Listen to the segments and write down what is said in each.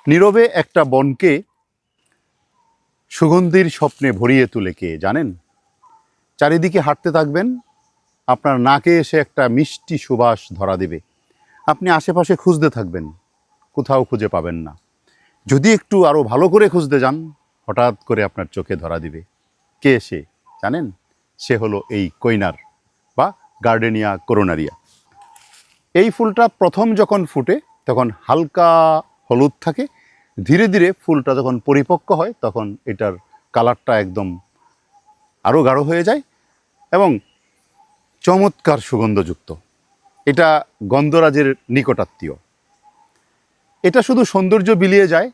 নীরবে একটা বনকে সুগন্ধির স্বপ্নে ভরিয়ে তুলে কে জানেন? চারিদিকে হাঁটতে থাকবেন, আপনার নাকে এসে একটা মিষ্টি সুবাস ধরা দেবে। আপনি আশেপাশে খুঁজতে থাকবেন, কোথাও খুঁজে পাবেন না। যদি একটু আরও ভালো করে খুঁজতে যান, হঠাৎ করে আপনার চোখে ধরা দিবে। কে সে জানেন? সে হলো এই কৈনার বা গার্ডেনিয়া করোনারিয়া। এই ফুলটা প্রথম যখন ফুটে তখন হালকা হলুদ থাকে, ধীরে ধীরে ফুলটা যখন পরিপক্ক হয় তখন এটার কালারটা একদম আরও গাঢ় হয়ে যায় এবং চমৎকার সুগন্ধযুক্ত। এটা গন্ধরাজের নিকটাত্মীয়। এটা শুধু সৌন্দর্য বিলিয়ে যায়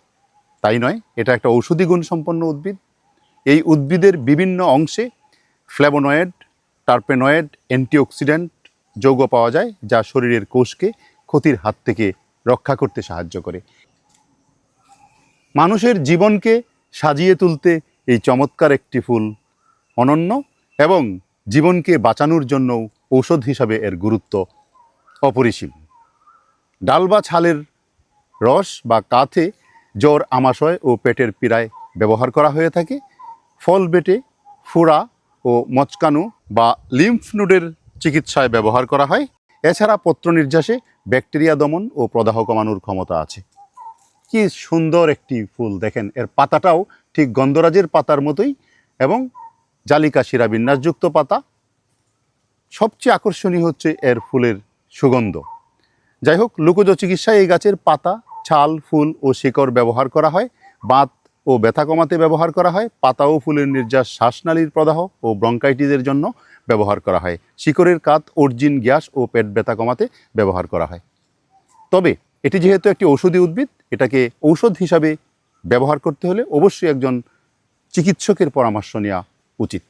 তাই নয়, এটা একটা ঔষধি গুণসম্পন্ন উদ্ভিদ। এই উদ্ভিদের বিভিন্ন অংশে ফ্ল্যাভোনয়েড, টার্পেনয়েড, অ্যান্টিঅক্সিডেন্ট যৌগ পাওয়া যায়, যা শরীরের কোষকে ক্ষতির হাত থেকে রক্ষা করতে সাহায্য করে। মানুষের জীবনকে সাজিয়ে তুলতে এই চমৎকার একটি ফুল অনন্য এবং জীবনকে বাঁচানোর জন্যও ঔষধ হিসাবে এর গুরুত্ব অপরিসীম। ডাল বা ছালের রস বা কাথে জ্বর, আমাশয় ও পেটের পীড়ায় ব্যবহার করা হয়ে থাকে। ফল বেটে ফোড়া ও মচকানো বা লিম্ফ নোডের চিকিৎসায় ব্যবহার করা হয়। এছাড়া পত্র নির্যাসে ব্যাকটেরিয়া দমন ও প্রদাহ কমানোর ক্ষমতা আছে। কি সুন্দর একটি ফুল দেখেন, এর পাতাটাও ঠিক গন্ধরাজের পাতার মতোই এবং জালিকা শিরা বিন্যাসযুক্ত পাতা। সবচেয়ে আকর্ষণীয় হচ্ছে এর ফুলের সুগন্ধ। যাই হোক, লোকজ চিকিৎসায় এই গাছের পাতা, ছাল, ফুল ও শিকড় ব্যবহার করা হয়। বাত ও ব্যথা কমাতে ব্যবহার করা হয়। পাতা ও ফুলের নির্যাস শ্বাসনালীর প্রদাহ ও ব্রঙ্কাইটিসের জন্য ব্যবহার করা হয়। শিকড়ের কাত অর্জিন, গ্যাস ও পেট ব্যথা কমাতে ব্যবহার করা হয়। তবে এটি যেহেতু একটি ঔষধি উদ্ভিদ, এটাকে ঔষধ হিসাবে ব্যবহার করতে হলে অবশ্যই একজন চিকিৎসকের পরামর্শ নেওয়া উচিত।